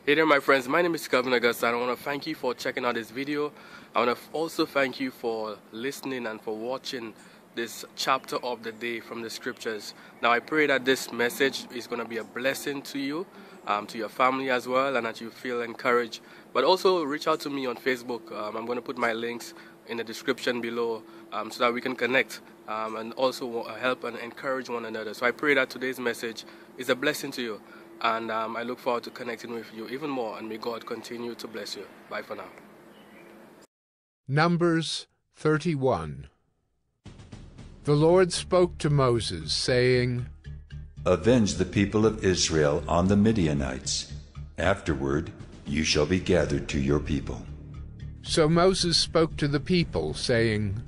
Hey there my friends, my name is Calvin Augusta and I want to thank you for checking out this video. I want to also thank you for listening and for watching this chapter of the day from the scriptures. Now I pray that this message is going to be a blessing to you, to your family as well, and that you feel encouraged. But also reach out to me on Facebook. I'm going to put my links in the description below so that we can connect and also help and encourage one another. So I pray that today's message is a blessing to you. And I look forward to connecting with you even more, and may God continue to bless you. Bye for now. Numbers 31. The Lord spoke to Moses, saying, Avenge the people of Israel on the Midianites. Afterward you shall be gathered to your people. So Moses spoke to the people, saying,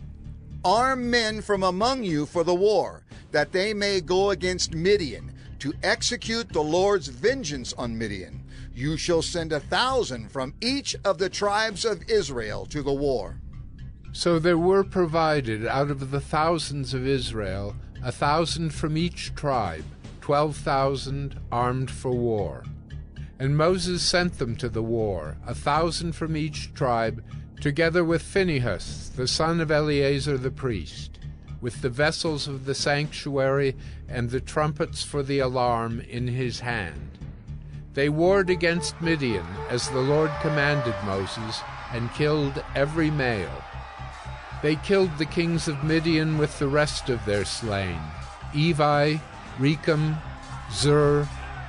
Arm men from among you for the war, that they may go against Midian, to execute the Lord's vengeance on Midian. You shall send 1,000 from each of the tribes of Israel to the war. So there were provided out of the thousands of Israel 1,000 from each tribe, 12,000 armed for war. And Moses sent them to the war, 1,000 from each tribe, together with Phinehas, the son of Eleazar the priest, with the vessels of the sanctuary and the trumpets for the alarm in his hand. They warred against Midian, as the Lord commanded Moses, and killed every male. They killed the kings of Midian with the rest of their slain, Evi, Rechem, Zur,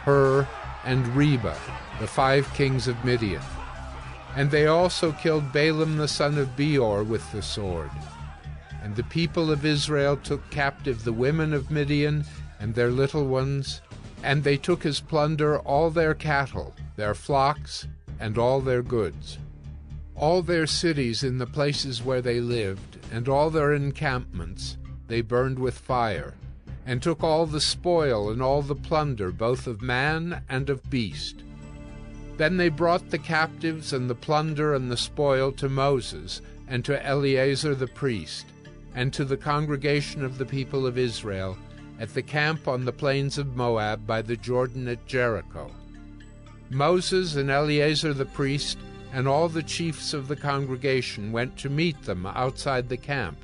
Hur, and Reba, the 5 kings of Midian. And they also killed Balaam the son of Beor with the sword. And the people of Israel took captive the women of Midian and their little ones, and they took as plunder all their cattle, their flocks, and all their goods. All their cities in the places where they lived, and all their encampments, they burned with fire, and took all the spoil and all the plunder, both of man and of beast. Then they brought the captives and the plunder and the spoil to Moses and to Eleazar the priest, and to the congregation of the people of Israel, at the camp on the plains of Moab by the Jordan at Jericho. Moses and Eleazar the priest and all the chiefs of the congregation went to meet them outside the camp.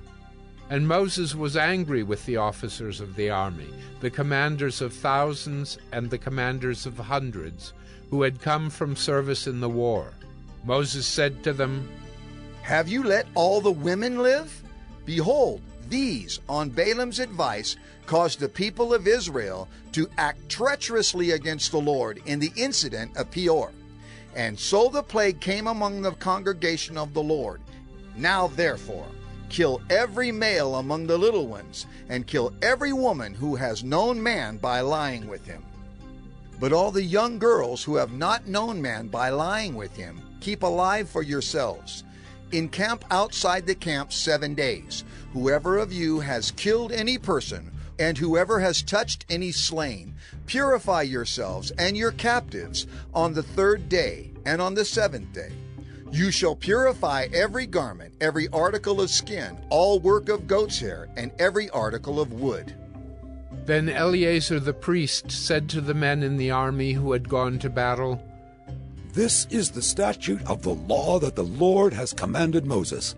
And Moses was angry with the officers of the army, the commanders of thousands and the commanders of hundreds, who had come from service in the war. Moses said to them, Have you let all the women live? Behold, these, on Balaam's advice, caused the people of Israel to act treacherously against the Lord in the incident of Peor. And so the plague came among the congregation of the Lord. Now therefore, kill every male among the little ones, and kill every woman who has known man by lying with him. But all the young girls who have not known man by lying with him, keep alive for yourselves. Encamp outside the camp 7 days. Whoever of you has killed any person, and whoever has touched any slain, purify yourselves and your captives on the 3rd day and on the 7th day. You shall purify every garment, every article of skin, all work of goat's hair, and every article of wood. Then Eleazar the priest said to the men in the army who had gone to battle, This is the statute of the law that the Lord has commanded Moses.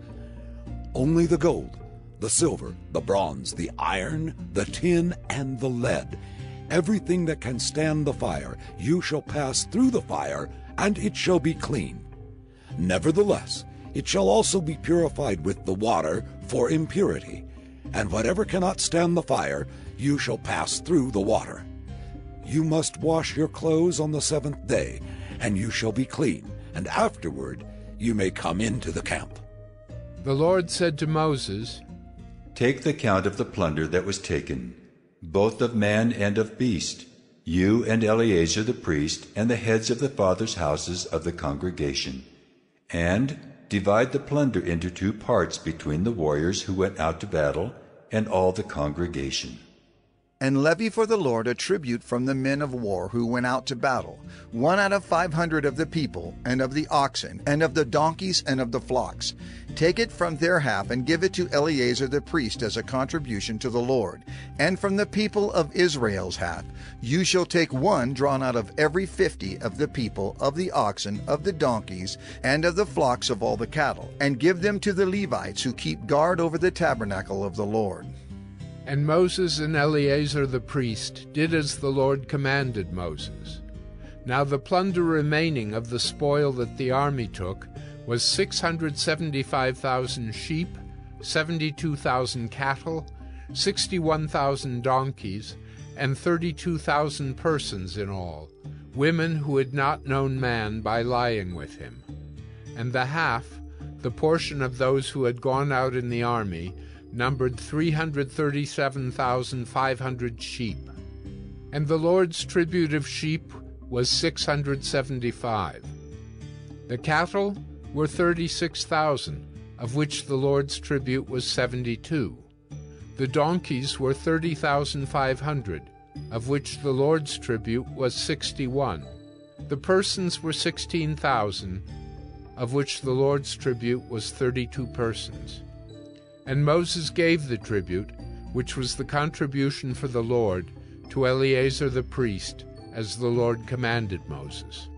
Only the gold, the silver, the bronze, the iron, the tin, and the lead, everything that can stand the fire, you shall pass through the fire, and it shall be clean. Nevertheless, it shall also be purified with the water for impurity, and whatever cannot stand the fire, you shall pass through the water. You must wash your clothes on the 7th day, and you shall be clean, and afterward you may come into the camp. The Lord said to Moses, Take the count of the plunder that was taken, both of man and of beast, you and Eleazar the priest, and the heads of the fathers' houses of the congregation, and divide the plunder into 2 parts between the warriors who went out to battle and all the congregation. And levy for the Lord a tribute from the men of war who went out to battle, 1 out of 500 of the people, and of the oxen, and of the donkeys, and of the flocks. Take it from their half, and give it to Eleazar the priest as a contribution to the Lord. And from the people of Israel's half, you shall take 1 drawn out of every 50 of the people, of the oxen, of the donkeys, and of the flocks of all the cattle, and give them to the Levites who keep guard over the tabernacle of the Lord. And Moses and Eleazar the priest did as the Lord commanded Moses. Now the plunder remaining of the spoil that the army took was 675,000 sheep, 72,000 cattle, 61,000 donkeys, and 32,000 persons in all, women who had not known man by lying with him. And the half, the portion of those who had gone out in the army, numbered 337,500 sheep. And the Lord's tribute of sheep was 675. The cattle were 36,000, of which the Lord's tribute was 72. The donkeys were 30,500, of which the Lord's tribute was 61. The persons were 16,000, of which the Lord's tribute was 32 persons. And Moses gave the tribute, which was the contribution for the Lord, to Eleazar the priest, as the Lord commanded Moses.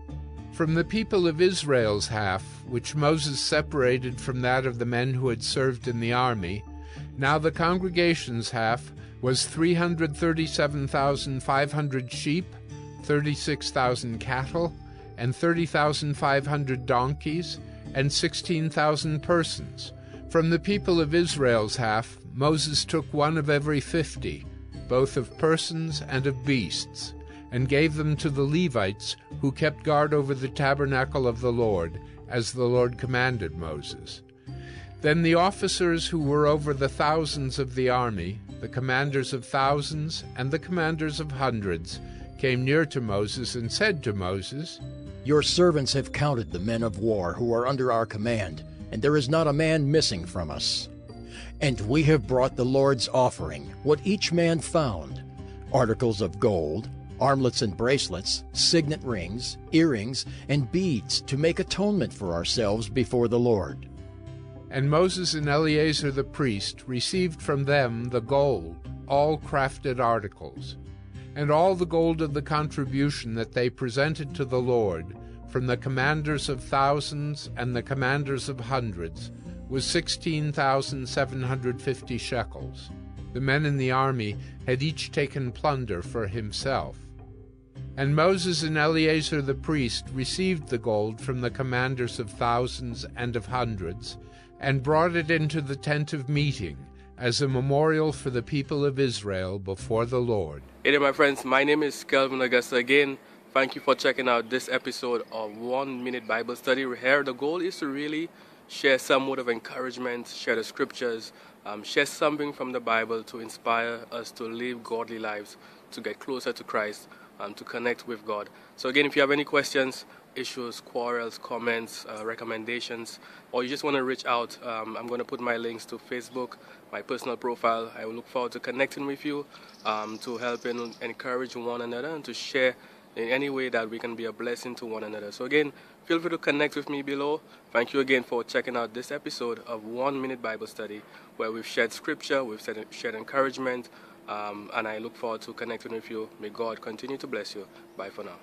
From the people of Israel's half, which Moses separated from that of the men who had served in the army, now the congregation's half was 337,500 sheep, 36,000 cattle, and 30,500 donkeys, and 16,000 persons. From the people of Israel's half, Moses took 1 of every 50, both of persons and of beasts, and gave them to the Levites, who kept guard over the tabernacle of the Lord, as the Lord commanded Moses. Then the officers who were over the thousands of the army, the commanders of thousands and the commanders of hundreds, came near to Moses and said to Moses, "Your servants have counted the men of war who are under our command, and there is not a man missing from us. And we have brought the Lord's offering, what each man found, articles of gold, armlets and bracelets, signet rings, earrings, and beads, to make atonement for ourselves before the Lord." And Moses and Eleazar the priest received from them the gold, all crafted articles, and all the gold of the contribution that they presented to the Lord, from the commanders of thousands and the commanders of hundreds, was 16,750 shekels. The men in the army had each taken plunder for himself. And Moses and Eleazar the priest received the gold from the commanders of thousands and of hundreds, and brought it into the tent of meeting, as a memorial for the people of Israel before the Lord. Hey there, my friends. My name is Kelvin Augusta again. Thank you for checking out this episode of 1 Minute Bible Study. Here, the goal is to really share some word of encouragement, share the scriptures, share something from the Bible to inspire us to live godly lives, to get closer to Christ, to connect with God. So again, if you have any questions, issues, quarrels, comments, recommendations, or you just want to reach out, I'm going to put my links to Facebook, my personal profile. I will look forward to connecting with you, to help and encourage one another, and to share in any way that we can be a blessing to one another. So again, feel free to connect with me below. Thank you again for checking out this episode of 1 Minute Bible Study, where we've shared scripture, we've shared encouragement, and I look forward to connecting with you. May God continue to bless you. Bye for now.